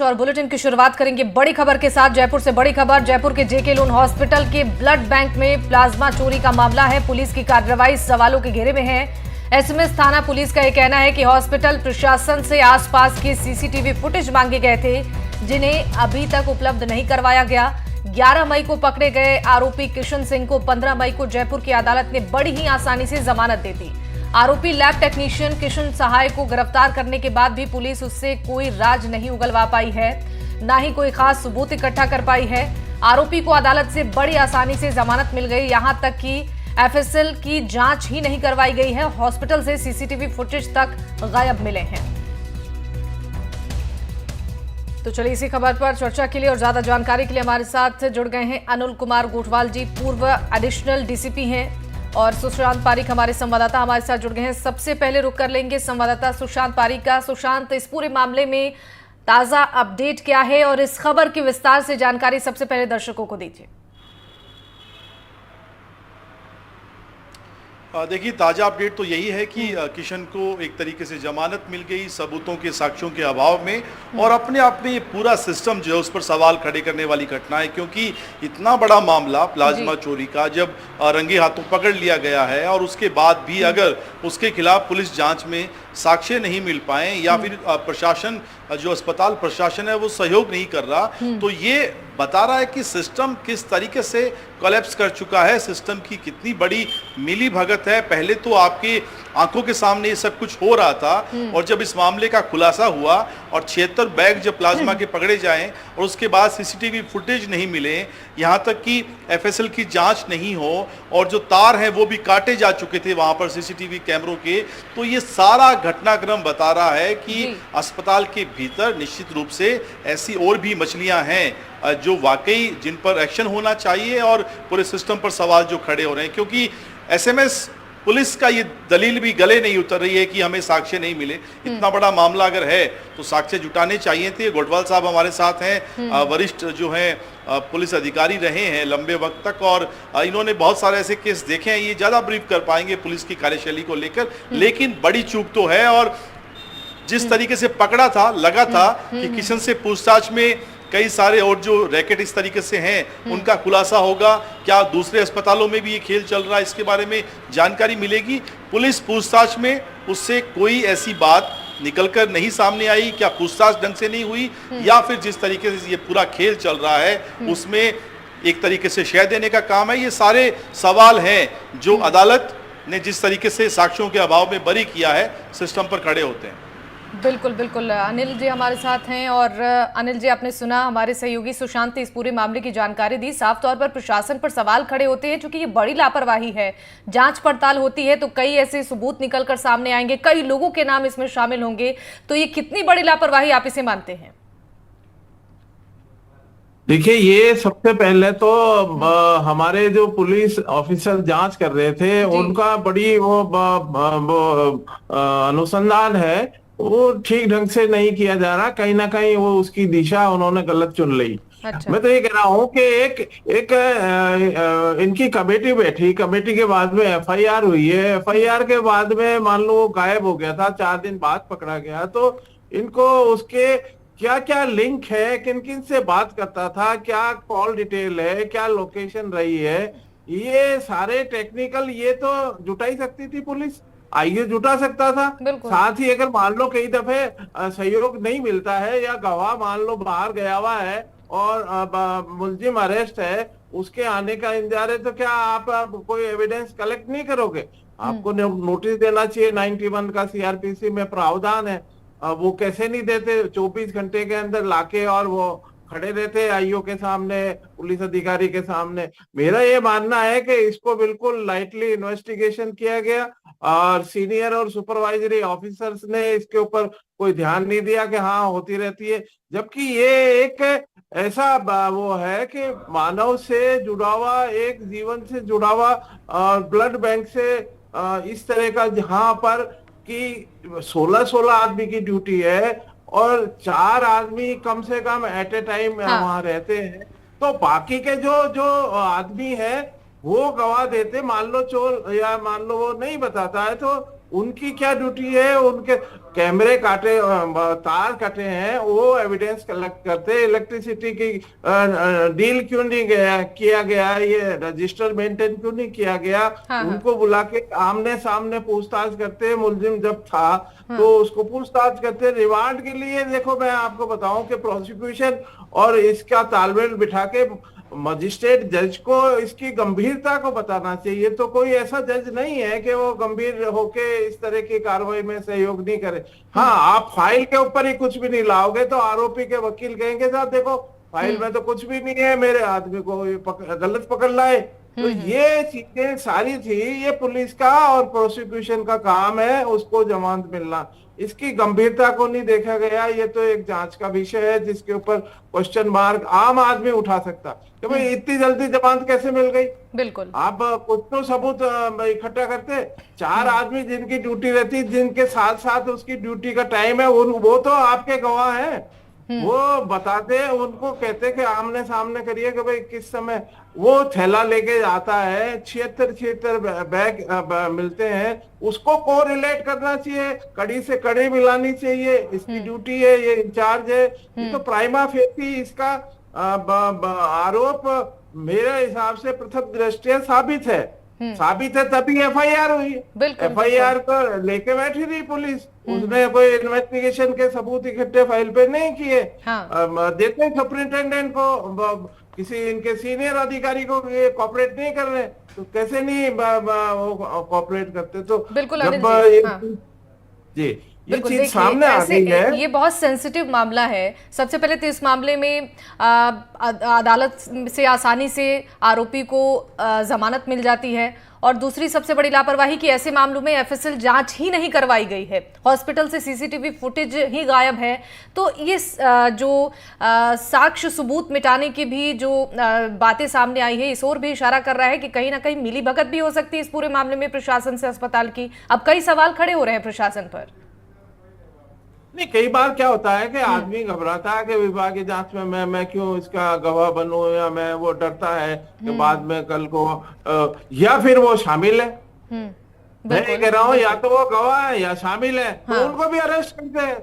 और बुलेटिन की शुरुआत करेंगे बड़ी खबर के साथ। जयपुर से बड़ी खबर। जयपुर के जेके लोन हॉस्पिटल के ब्लड बैंक में प्लाज्मा चोरी का मामला है। पुलिस की कार्रवाई सवालों के घेरे में है। एसएमएस थाना पुलिस का यह कहना है कि हॉस्पिटल प्रशासन से आसपास के सीसीटीवी फुटेज मांगे गए थे, जिन्हें अभी तक उपलब्ध नहीं करवाया गया। 11 मई को पकड़े गए आरोपी किशन सिंह को 15 मई को जयपुर की अदालत ने बड़ी ही आसानी से जमानत दे दी। आरोपी लैब टेक्नीशियन किशन सहाय को गिरफ्तार करने के बाद भी पुलिस उससे कोई राज नहीं उगलवा पाई है, ना ही कोई खास सबूत इकट्ठा कर पाई है। आरोपी को अदालत से बड़ी आसानी से जमानत मिल गई। यहां तक कि एफएसएल की जांच ही नहीं करवाई गई है। हॉस्पिटल से सीसीटीवी फुटेज तक गायब मिले हैं। तो चलिए इसी खबर पर चर्चा के लिए और ज्यादा जानकारी के लिए हमारे साथ जुड़ गए हैं अनिल कुमार गोठवाल जी, पूर्व एडिशनल डीसीपी हैं, और सुशांत पारीक हमारे संवाददाता हमारे साथ जुड़ गए हैं। सबसे पहले रुक कर लेंगे संवाददाता सुशांत पारीक का। सुशांत, इस पूरे मामले में ताजा अपडेट क्या है और इस खबर की विस्तार से जानकारी सबसे पहले दर्शकों को दीजिए। देखिए, ताज़ा अपडेट तो यही है कि किशन को एक तरीके से जमानत मिल गई सबूतों के, साक्ष्यों के अभाव में, और अपने आप में ये पूरा सिस्टम जो है उस पर सवाल खड़े करने वाली घटना है, क्योंकि इतना बड़ा मामला प्लाज्मा चोरी का जब रंगे हाथों पकड़ लिया गया है और उसके बाद भी अगर उसके खिलाफ पुलिस जांच में साक्ष्य नहीं मिल पाए या फिर प्रशासन, जो अस्पताल प्रशासन है वो सहयोग नहीं कर रहा, तो ये बता रहा है कि सिस्टम किस तरीके से कोलैप्स कर चुका है, सिस्टम की कितनी बड़ी मिली भगत है। पहले तो आपकी आंखों के सामने ये सब कुछ हो रहा था, और जब इस मामले का खुलासा हुआ और 76 बैग जब प्लाज्मा के पकड़े जाएं और उसके बाद सीसीटीवी फुटेज नहीं मिले, यहाँ तक कि एफएसएल की जांच नहीं हो और जो तार हैं वो भी काटे जा चुके थे वहां पर सीसीटीवी कैमरों के, तो ये सारा घटनाक्रम बता रहा है कि अस्पताल के भीतर निश्चित रूप से ऐसी और भी मछलियां हैं जो वाकई जिन पर एक्शन होना चाहिए और पूरे सिस्टम पर सवाल जो खड़े हो रहे हैं, क्योंकि एसएमएस पुलिस का ये दलील भी गले नहीं उतर रही है कि हमें साक्ष्य नहीं मिले। इतना बड़ा मामला अगर है तो साक्ष्य जुटाने चाहिए थे। गोठवाल साहब हमारे साथ हैं, वरिष्ठ जो हैं पुलिस अधिकारी रहे हैं लंबे वक्त तक, और इन्होंने बहुत सारे ऐसे केस देखे हैं, ये ज़्यादा ब्रीफ कर पाएंगे पुलिस की कार्यशैली को लेकर। लेकिन बड़ी चूक तो है, और जिस तरीके से पकड़ा था, लगा था कि किशन से पूछताछ में कई सारे और जो रैकेट इस तरीके से हैं उनका खुलासा होगा। क्या दूसरे अस्पतालों में भी ये खेल चल रहा है, इसके बारे में जानकारी मिलेगी। पुलिस पूछताछ में उससे कोई ऐसी बात निकलकर नहीं सामने आई, क्या पूछताछ ढंग से नहीं हुई, या फिर जिस तरीके से ये पूरा खेल चल रहा है उसमें एक तरीके से शय देने का काम है। ये सारे सवाल हैं जो अदालत ने जिस तरीके से साक्ष्यों के अभाव में बरी किया है, सिस्टम पर खड़े होते हैं। बिल्कुल बिल्कुल। अनिल जी हमारे साथ हैं, और अनिल जी, आपने सुना हमारे सहयोगी सुशांत ने इस पूरे मामले की जानकारी दी। साफ तौर पर प्रशासन पर सवाल खड़े होते हैं, क्योंकि ये बड़ी लापरवाही है। जांच पड़ताल होती है तो कई ऐसे सबूत निकल कर सामने आएंगे, कई लोगों के नाम इसमें शामिल होंगे, तो ये कितनी बड़ी लापरवाही आप इसे मानते हैं? देखिए, ये सबसे पहले तो हमारे जो पुलिस ऑफिसर जांच कर रहे थे उनका बड़ी वो अनुसंधान है, वो ठीक ढंग से नहीं किया जा रहा। कहीं ना कहीं वो उसकी दिशा उन्होंने गलत चुन ली। अच्छा। मैं तो ये कह रहा हूँ कि एक इनकी कमेटी बैठी, कमेटी के बाद में एफआईआर हुई है, एफआईआर के बाद में मान लो वो गायब हो गया था, 4 दिन बाद पकड़ा गया, तो इनको उसके क्या क्या लिंक है, किन किन से बात करता था, क्या कॉल डिटेल है, क्या लोकेशन रही है, ये सारे टेक्निकल ये तो जुटा ही सकती थी पुलिस, आइए जुटा सकता था। साथ ही अगर मान लो कई दफे सहयोग नहीं मिलता है या गवाह मान लो बाहर गया हुआ है और मुलजिम अरेस्ट है, उसके आने का इंतजार है, तो क्या आप कोई एविडेंस कलेक्ट नहीं करोगे? आपको नोटिस देना चाहिए। 91 का सीआरपीसी में प्रावधान है, वो कैसे नहीं देते? 24 घंटे के अंदर लाके और वो खड़े रहते आईओ के सामने, पुलिस अधिकारी के सामने। मेरा ये मानना है कि इसको बिल्कुल लाइटली इन्वेस्टिगेशन किया गया और सीनियर और सुपरवाइजरी ऑफिसर्स ने इसके ऊपर कोई ध्यान नहीं दिया कि हाँ होती रहती है, जबकि ये एक ऐसा वो है कि मानव से जुड़ा हुआ, एक जीवन से जुड़ा हुआ ब्लड बैंक से इस तरह का, जहां पर कि 16 आदमी की ड्यूटी है और 4 आदमी कम से कम एट ए टाइम वहां रहते हैं, तो बाकी के जो आदमी है वो गवाह देते, मान लो चोर या मान लो वो नहीं बताता है, तो उनकी क्या ड्यूटी है? उनके कैमरे काटे, तार कटे हैं, वो एविडेंस कलेक्ट करते। इलेक्ट्रिसिटी की डील क्यों नहीं किया गया? ये रजिस्टर मेंटेन क्यों नहीं किया गया? हाँ, उनको बुला के आमने सामने पूछताछ करते। मुलजिम जब था तो उसको पूछताछ करते। रिमांड के लिए देखो, मैं आपको बताऊं कि प्रोसिक्यूशन और इसका तालमेल बिठा के मजिस्ट्रेट जज को इसकी गंभीरता को बताना चाहिए। तो कोई ऐसा जज नहीं है कि वो गंभीर होके इस तरह की कार्रवाई में सहयोग नहीं करे। हाँ, आप फाइल के ऊपर ही कुछ भी नहीं लाओगे तो आरोपी के वकील कहेंगे साहब देखो फाइल में तो कुछ भी नहीं है, मेरे आदमी को गलत पकड़ लाए। तो ये चीजें सारी थी, ये पुलिस का और प्रोसिक्यूशन का काम है उसको जमानत मिलना। इसकी गंभीरता को नहीं देखा गया। ये तो एक जांच का विषय है जिसके ऊपर क्वेश्चन मार्क आम आदमी उठा सकता कि भाई इतनी जल्दी जमानत कैसे मिल गई। बिल्कुल। आप कुछ तो सबूत इकट्ठा करते। 4 आदमी जिनकी ड्यूटी रहती, जिनके साथ साथ उसकी ड्यूटी का टाइम है, वो तो आपके गवाह हैं। वो बताते, उनको कहते कि आमने सामने करिए कि भाई किस समय वो थैला लेके आता है। 76 बैग मिलते हैं, उसको कोरिलेट करना चाहिए, कड़ी से कड़ी मिलानी चाहिए। इसकी ड्यूटी है, ये इंचार्ज है। ये तो प्राइमा फेसी इसका आरोप मेरे हिसाब से प्रथम दृष्टया साबित है। साबित है तभी एफआईआर हुई। एफआईआर को लेके बैठी रही पुलिस, उसने कोई इन्वेस्टिगेशन के सबूत इकट्ठे फाइल पे नहीं किए। हाँ। देते सुप्रिंटेंडेंट को, किसी इनके सीनियर अधिकारी को ये कॉपरेट नहीं कर रहे तो कैसे नहीं कॉपरेट करते। तो बिल्कुल जब जी ये बिल्कुल, चीज सामने आ गई है। ये बहुत सेंसिटिव मामला है। सबसे पहले तो इस मामले में अदालत से आसानी से आरोपी को जमानत मिल जाती है, और दूसरी सबसे बड़ी लापरवाही कि ऐसे मामलों में एफएसएल जांच ही नहीं करवाई गई है, हॉस्पिटल से सीसीटीवी फुटेज ही गायब है। तो ये जो साक्ष्य सबूत मिटाने की भी जो बातें सामने आई है, इस ओर भी इशारा कर रहा है कि कहीं ना कहीं मिलीभगत भी हो सकती है इस पूरे मामले में प्रशासन से अस्पताल की। अब कई सवाल खड़े हो रहे हैं प्रशासन पर। नहीं, कई बार क्या होता है कि आदमी घबराता है कि विभागीय जांच में मैं क्यों इसका गवाह बनूं, या मैं वो डरता है कि बाद में कल को या फिर वो शामिल है। मैं कह रहा हूँ या तो वो गवाह है या शामिल है। तो उनको भी अरेस्ट करते हैं।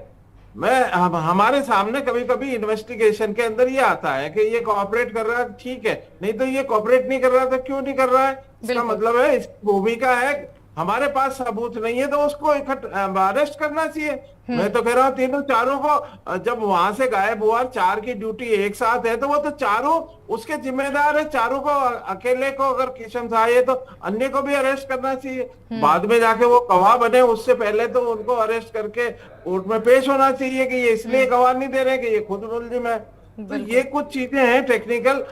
हमारे सामने कभी कभी इन्वेस्टिगेशन के अंदर ये आता है कि ये कोऑपरेट कर रहा है, ठीक है, नहीं तो ये कोऑपरेट नहीं कर रहा तो क्यों नहीं कर रहा है। इसका मतलब है इसकी भूमिका है, हमारे पास सबूत नहीं है तो उसको अरेस्ट करना चाहिए। मैं तो कह रहा हूँ तीनों चारों को, जब वहां से गायब हुआ, 4 की ड्यूटी एक साथ है तो वो तो चारों उसके जिम्मेदार है। चारों को, अकेले को अगर किशन था ये तो अन्य को भी अरेस्ट करना चाहिए। बाद में जाके वो गवाह बने, उससे पहले तो उनको अरेस्ट करके कोर्ट में पेश होना चाहिए कि ये इसलिए गवाह नहीं दे रहे कि ये खुद मुलजिम है। तो ये कुछ चीजें हैं टेक्निकल,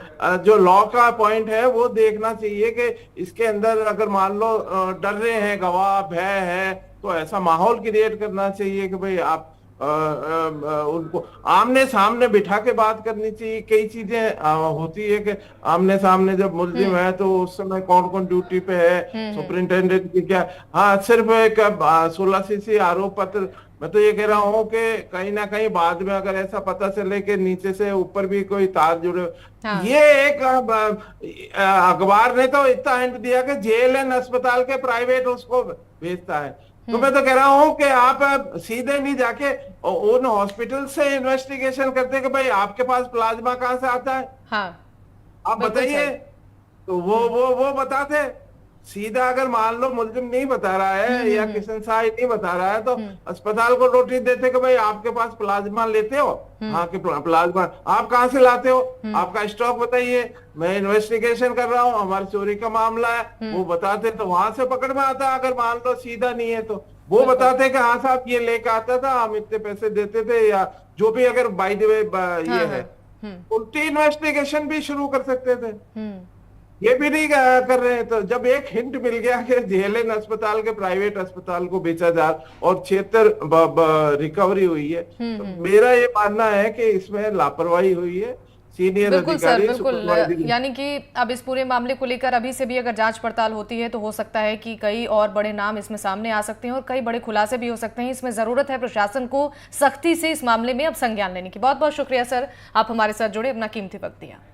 जो लॉ का पॉइंट है वो देखना चाहिए कि इसके अंदर अगर मान लो डर रहे हैं गवाह, भय है, तो ऐसा माहौल क्रिएट करना चाहिए कि भाई आप उनको आमने सामने बिठा के बात करनी चाहिए। कई चीजें होती है कि आमने सामने जब मुलजिम है तो उस समय कौन कौन ड्यूटी पे है, सुपरिंटेंडेंट की क्या। हाँ, सिर्फ एक 16 सीसी आरोप पत्र। मैं तो ये कह रहा हूँ कि कहीं ना कहीं बाद में अगर ऐसा पता चले कि नीचे से ऊपर भी कोई तार जुड़े। ये एक अखबार ने तो इतना हिंट दिया कि जेएलएन अस्पताल के प्राइवेट उसको भेजता है। तो मैं तो कह रहा हूँ कि आप सीधे नहीं जाके उन हॉस्पिटल से इन्वेस्टिगेशन करते कि भाई आपके पास प्लाज्मा कहाँ से आता है। आप बताइए। तो वो बताते। सीधा अगर मान लो मुलजिम नहीं बता रहा है या किशन साहिब नहीं बता रहा है तो अस्पताल को नोटिस देते कि भाई आपके पास प्लाज्मा लेते हो, हाँ कि प्लाज्मा आप कहाँ से लाते हो, आपका स्टॉक बताइए, मैं इन्वेस्टिगेशन कर रहा हूँ, हमारी चोरी का मामला है। वो बताते तो वहां से पकड़ में आता। अगर मान लो सीधा नहीं है तो वो बताते कि हाँ साहब ये लेके आता था, हम इतने पैसे देते थे, या जो भी अगर बाय द वे ये है, उल्टी इन्वेस्टिगेशन भी शुरू कर सकते थे। ये भी नहीं कर रहे हैं। तो जब एक हिंट मिल गया कि जेएलएन अस्पताल के प्राइवेट अस्पताल को बेचा जा और 76 रिकवरी हुई है, तो मेरा ये मानना है कि इसमें लापरवाही हुई है सीनियर अधिकारी। बिल्कुल, यानी कि अब इस पूरे मामले को लेकर अभी से भी अगर जांच पड़ताल होती है तो हो सकता है कि कई और बड़े नाम इसमें सामने आ सकते हैं और कई बड़े खुलासे भी हो सकते हैं। इसमें जरूरत है प्रशासन को सख्ती से इस मामले में अब संज्ञान लेने की। बहुत बहुत शुक्रिया सर, आप हमारे साथ जुड़े, अपना कीमती वक्त दिया।